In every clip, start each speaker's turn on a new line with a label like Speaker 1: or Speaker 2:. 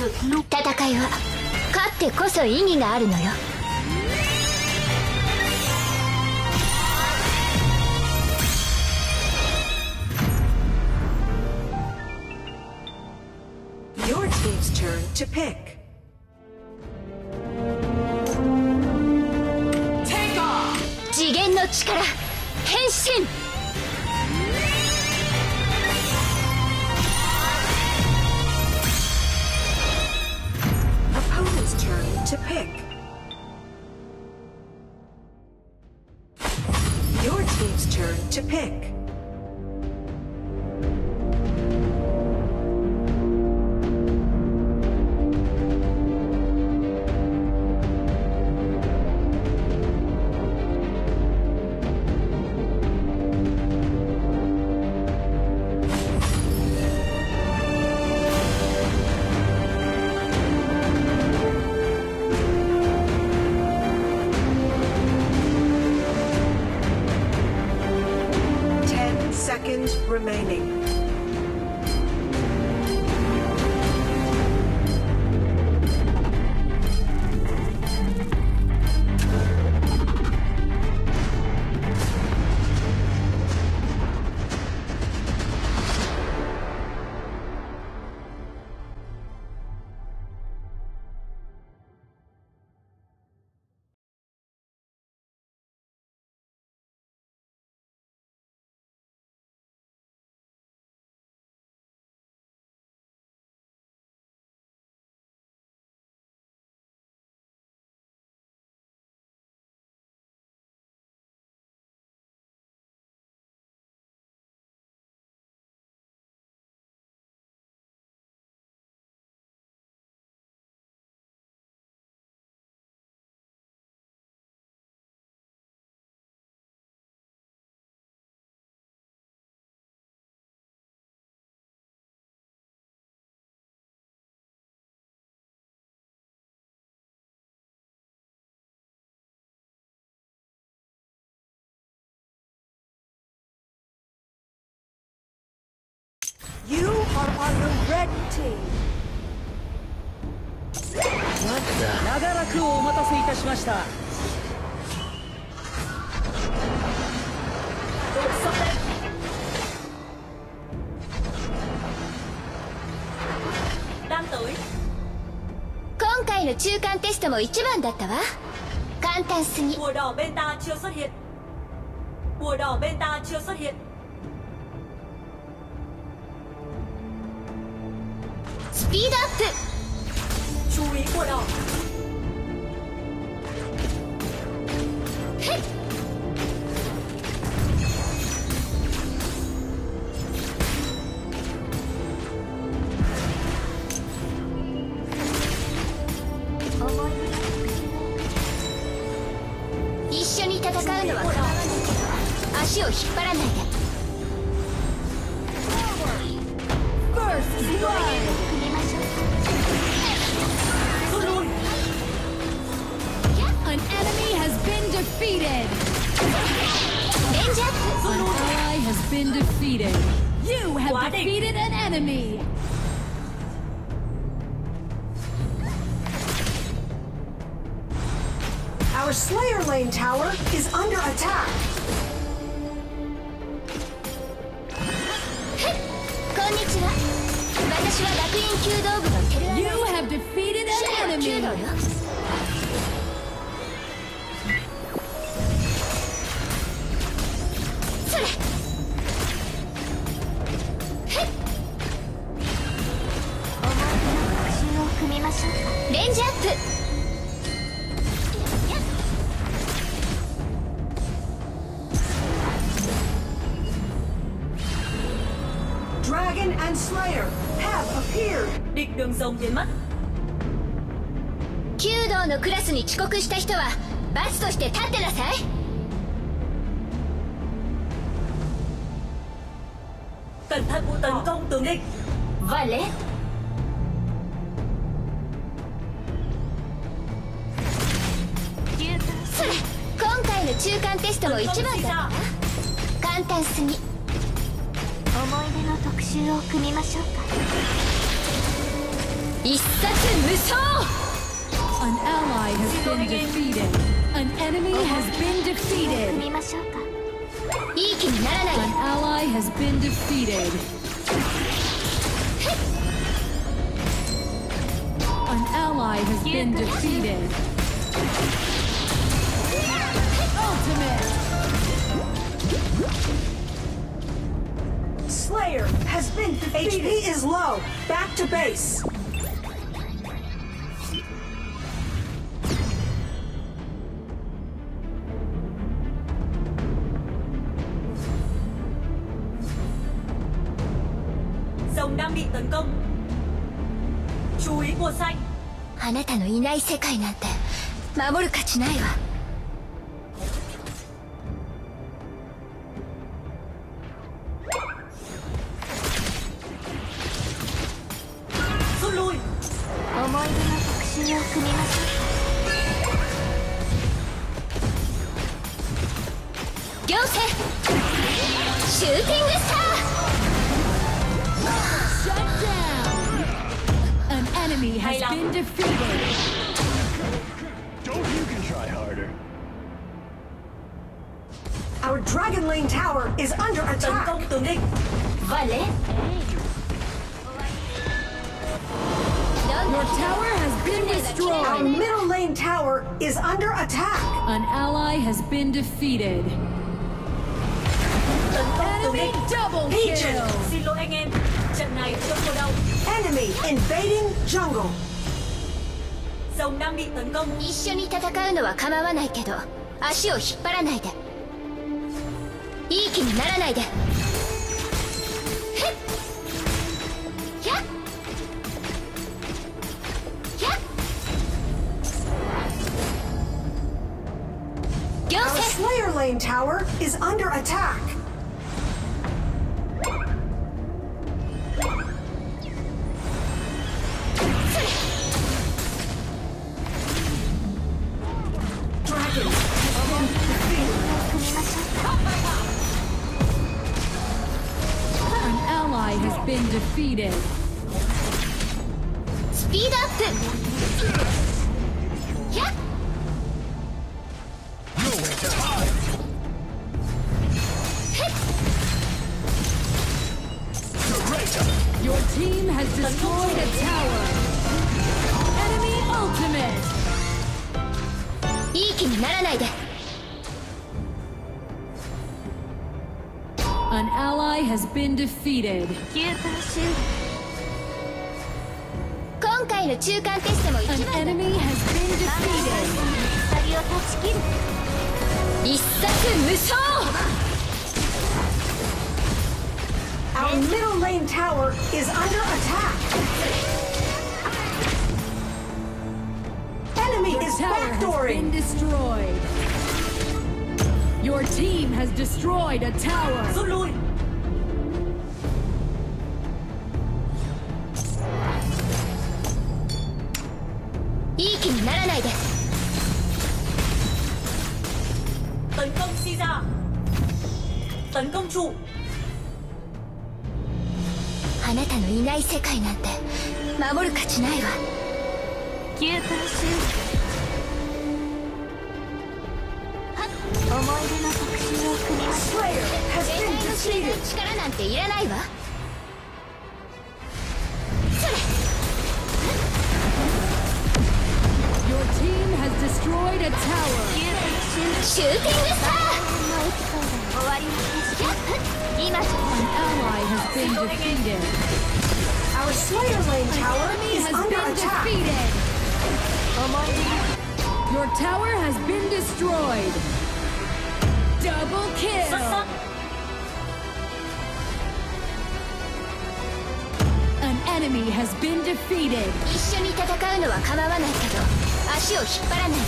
Speaker 1: 戦いは勝ってこそ意義があるのよ。
Speaker 2: Your team's turn to pick. Take off!
Speaker 1: 次元の力変身。
Speaker 2: Opponent's turn to pick. Your team's turn to pick. Seconds remaining. You are on the red team.
Speaker 3: 長らくお待たせいたしました。
Speaker 1: 今回の中間テストも一番だったわ。簡単すぎ。
Speaker 4: Bùa đỏ bên ta chưa xuất hiện. Bùa đỏ bên ta chưa xuất hiện.
Speaker 1: スピードアップ。
Speaker 4: Chú ý bùa đỏ.
Speaker 1: へっ。一緒に戦うのは構わないけど、足を引っ張らないで。
Speaker 2: First blood.
Speaker 5: An enemy has been defeated. An ally has been defeated. You have defeated an enemy.
Speaker 2: Our Slayer Lane tower is under attack.
Speaker 1: こんにちは。私は学院弓道部のテルアナス。
Speaker 5: You have defeated an
Speaker 1: 弓道
Speaker 5: enemy.
Speaker 1: よ。それ。へっ。思い出の復習を組みましょうか。レンジアップ。
Speaker 2: Dragon and Slayer have appeared.
Speaker 4: Địch đường rồng biến mất.
Speaker 1: 弓道のクラスに遅刻した人は罰として立ってなさい。
Speaker 4: Cẩn thận vụ tấn công tướng địch.
Speaker 1: Vale. それ。今回の中間テストも一番だったわ。簡単すぎ。 思い出の特集を組みましょうか。一冊無双
Speaker 5: An ally has been defeated. An enemy has been defeated.
Speaker 1: 見ましょうかいい気にならない
Speaker 5: An ally has been defeated. An ally has been defeated. Ultimate.
Speaker 2: Slayer has been defeated. HP is low. Back to base.
Speaker 4: Rồng đang bị tấn công. Chú ý mùa xanh.
Speaker 1: あなたのいない世界なんて守る価値ないわ
Speaker 4: Rút lui.
Speaker 1: 思い出の復讐を組みましょう行政シューティングスター
Speaker 5: Shut down. An enemy has been defeated.
Speaker 6: Don't you can try harder.
Speaker 2: Our Dragon Lane tower is under
Speaker 4: Tấn
Speaker 2: attack.
Speaker 4: công tướng địch.
Speaker 1: Vale
Speaker 5: Your tower has been
Speaker 2: Our
Speaker 5: destroyed.
Speaker 2: middle lane tower is under attack.
Speaker 5: An ally has been defeated.
Speaker 4: Tấn công tướng
Speaker 5: Enemy
Speaker 4: địch.
Speaker 5: double
Speaker 2: Peaches.
Speaker 5: kill.
Speaker 4: Xin lỗi anh em. Trận này chưa thua đâu.
Speaker 2: Enemy invading jungle.
Speaker 4: Rồng đang bị tấn công.
Speaker 1: 一緒に戦うのは構わないけど足を引っ張らないでいい気にならないでへっやっやっ行
Speaker 2: Our
Speaker 1: 政
Speaker 2: Slayer lane tower is under attack. Dragon has been defeated.
Speaker 1: 組みましょうか
Speaker 5: An ally has been defeated.
Speaker 1: スピードアップやっ
Speaker 6: Nowhere to hide.
Speaker 1: へっ
Speaker 6: Curator.
Speaker 5: Your team has destroyed a tower. Enemy ultimate.
Speaker 1: いい気にならないで
Speaker 5: An ally has been defeated.
Speaker 1: 今回の中間テストも
Speaker 5: An
Speaker 1: 一番だ
Speaker 5: enemy has been defeated.
Speaker 1: 鎖を断ち切る一冊無双
Speaker 2: Our middle lane tower is under attack. Enemy is
Speaker 5: Tower has been
Speaker 2: backdooring.
Speaker 5: destroyed. Your team has destroyed a tower.
Speaker 4: Rút lui.
Speaker 1: いい気にならないで
Speaker 4: Tấn công Caesar. Tấn công trụ.
Speaker 1: あなたのいない世界なんて守る価値ないわ牛タンシュ思い出の復讐を組みましょう
Speaker 2: Slayer has
Speaker 1: 全
Speaker 2: been
Speaker 1: 体を知る
Speaker 2: defeated.
Speaker 1: 力なんていらないわそれ
Speaker 5: Your team has destroyed a tower.
Speaker 1: シューティングスター終わりました今
Speaker 5: An ally has been defeated.
Speaker 2: Our Slayer lane tower
Speaker 5: Enemy
Speaker 2: is
Speaker 5: has
Speaker 2: under
Speaker 5: been
Speaker 2: attack.
Speaker 5: defeated. Your tower has been destroyed. Double
Speaker 4: Xuất
Speaker 5: kill.
Speaker 4: sắc.
Speaker 5: An enemy has been defeated.
Speaker 1: 一緒に戦うのは構わないけど足を引っ張らないで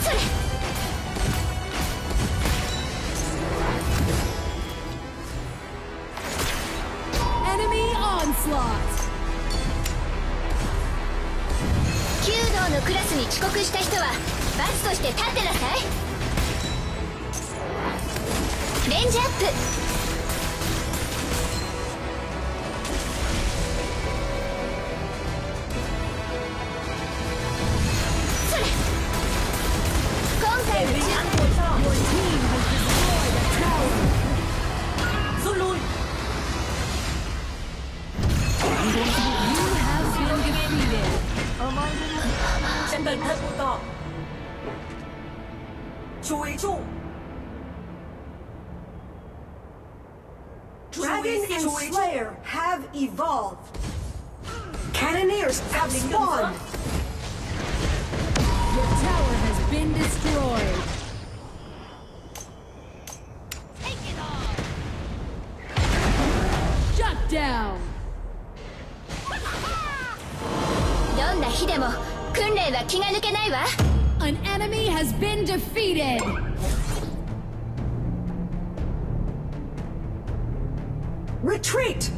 Speaker 1: それ
Speaker 5: Enemy onslaught.
Speaker 1: 弓道のクラスに遅刻した人は罰として立ってなさいレンジアップ
Speaker 2: Dragon and Slayer have evolved. Cannoneers have spawned.
Speaker 5: Your tower has been destroyed. Shut down.
Speaker 1: どんな日でも訓練は気が抜けないわ。
Speaker 5: An enemy has been defeated.
Speaker 2: Retreat!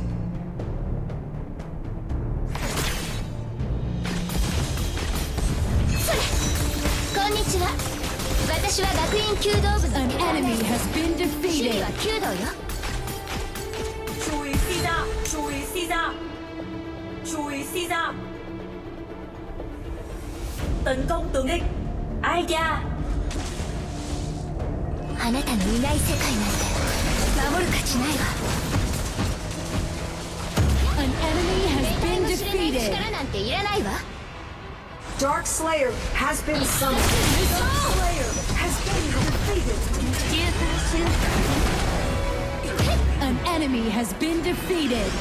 Speaker 1: こんにちは。私は学院弓道部の
Speaker 5: An enemy has been
Speaker 1: 趣味
Speaker 5: defeated.
Speaker 1: は弓道よ。
Speaker 4: 注意 C 炸，注意 C 炸，注意 C 炸。tấn công tướng địch. Ai da?
Speaker 1: あなたのいない世界なんて守る価値ないわ。
Speaker 5: An enemy has
Speaker 1: 得体
Speaker 5: been
Speaker 1: の知れない
Speaker 5: defeated.
Speaker 1: 力なんていらないわ。
Speaker 2: Dark Slayer has been summoned. Dark Slayer has been defeated.
Speaker 5: An enemy has been defeated.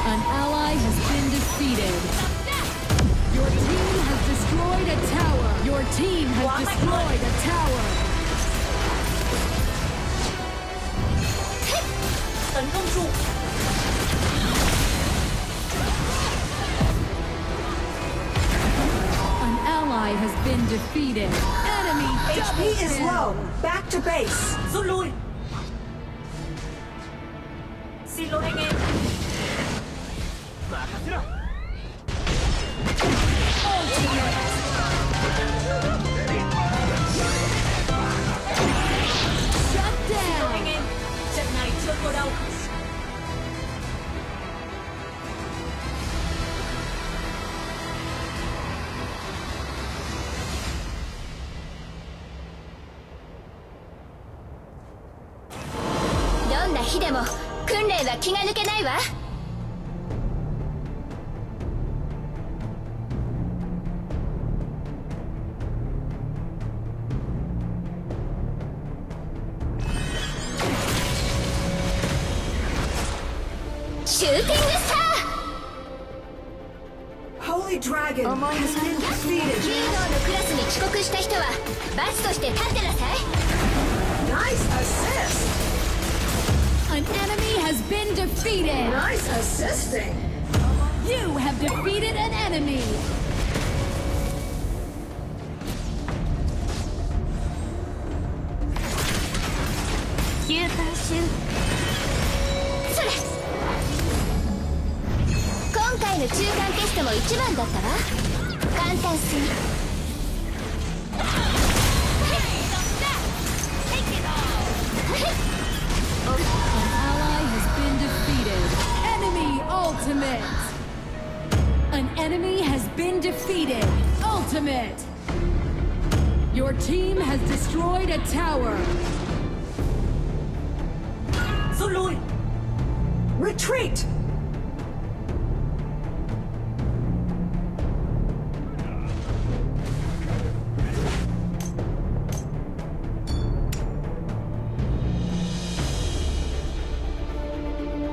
Speaker 5: An ally has been defeated. Your team has destroyed a tower. Your team has destroyed a tower.
Speaker 4: Tấn công trụ.
Speaker 5: An ally has been defeated. Enemy
Speaker 2: HP
Speaker 5: double
Speaker 2: is
Speaker 5: kill.
Speaker 2: low. Back to base.
Speaker 4: Rút lui. Xin lỗi anh em.
Speaker 5: Shut down.
Speaker 4: Anh em, trận này chưa thua đâu.
Speaker 1: Đâu là khiでも訓練は気が抜けないわ。 シューティングスター
Speaker 2: Holy Dragon has been
Speaker 1: 弓
Speaker 2: defeated.
Speaker 1: 道のクラスに遅刻した人は罰として立ってなさい。
Speaker 2: Nice assist.
Speaker 5: An enemy has been defeated.
Speaker 2: Nice assisting.
Speaker 5: You have defeated an enemy.
Speaker 1: それ今回の中間テストも一番だったわ。簡単すぎ。
Speaker 5: An ally has been defeated. Enemy ultimate. An enemy has been defeated. Ultimate. Your team has destroyed a tower.
Speaker 4: Rút lui.
Speaker 2: Retreat.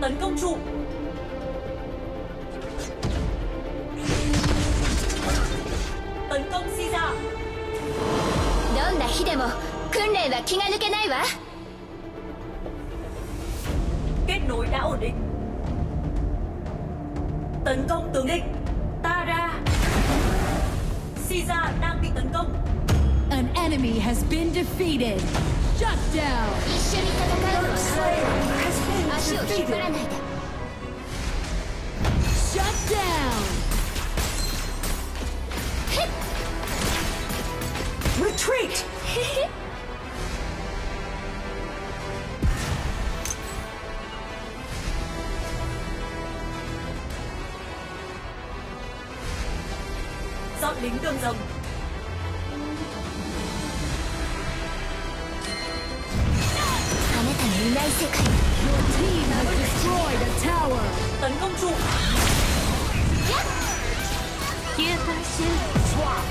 Speaker 4: Tấn công trụ. Tấn công Si ra.
Speaker 1: どんな日でも訓練は気が抜けないわ。
Speaker 4: Kết nối đã ổn định. Tấn công tướng địch. Ta ra. Si ra đang bị tấn công.
Speaker 5: An enemy has been defeated. Shut down.
Speaker 1: 一緒に戦うのは
Speaker 2: Slayer has been
Speaker 1: 足を引っ張ら
Speaker 2: defeated.
Speaker 1: ないで。
Speaker 5: Shut down.
Speaker 2: Retreat.
Speaker 4: Dọn lính đường rồng.
Speaker 1: あなたのいない世界
Speaker 5: Your team has destroyed a tower.
Speaker 2: Swap.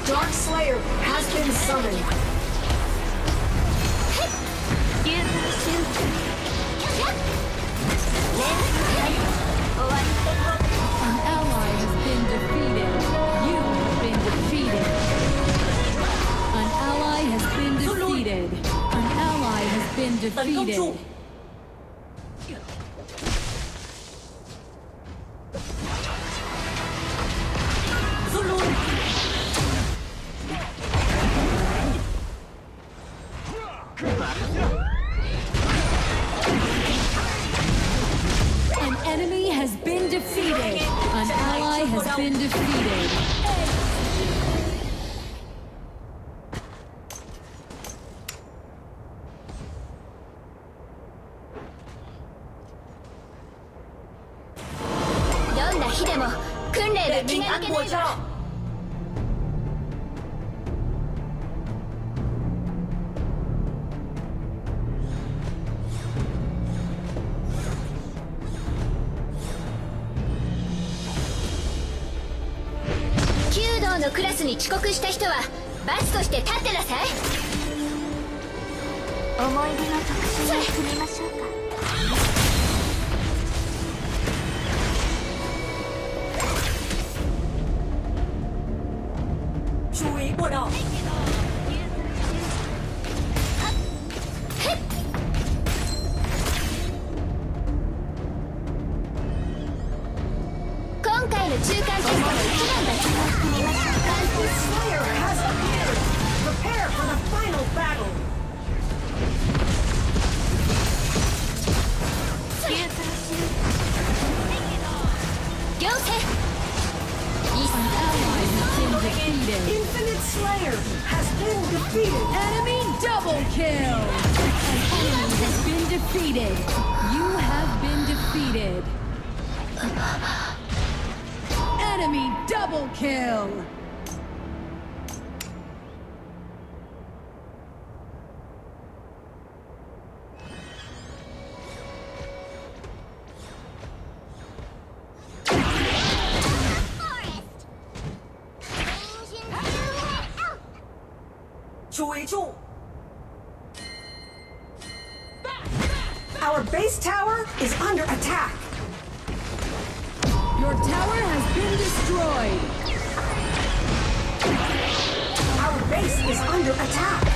Speaker 2: Dark Slayer has been summoned.
Speaker 5: An ally has been defeated. You have been defeated. An ally has been defeated. An ally has been defeated. An enemy has been defeated. An ally has been defeated.
Speaker 1: どんな日でも訓練は気が抜けないわ。弓道のクラスに遅刻した人は罰として立ってなさい。
Speaker 7: 思い出の特集を組みましょうか。
Speaker 4: 注意过道。
Speaker 1: 今回の中間テストの一番だ。
Speaker 2: Slayer has appeared. Prepare for the final battle.
Speaker 1: 両手
Speaker 5: An ally has been defeated.
Speaker 2: Infinite Slayer has been defeated.
Speaker 5: Enemy double kill. An enemy has been defeated. You have been defeated. Enemy double kill.
Speaker 2: Our base tower is under attack.
Speaker 5: Your tower has been destroyed.
Speaker 2: Our base is under attack.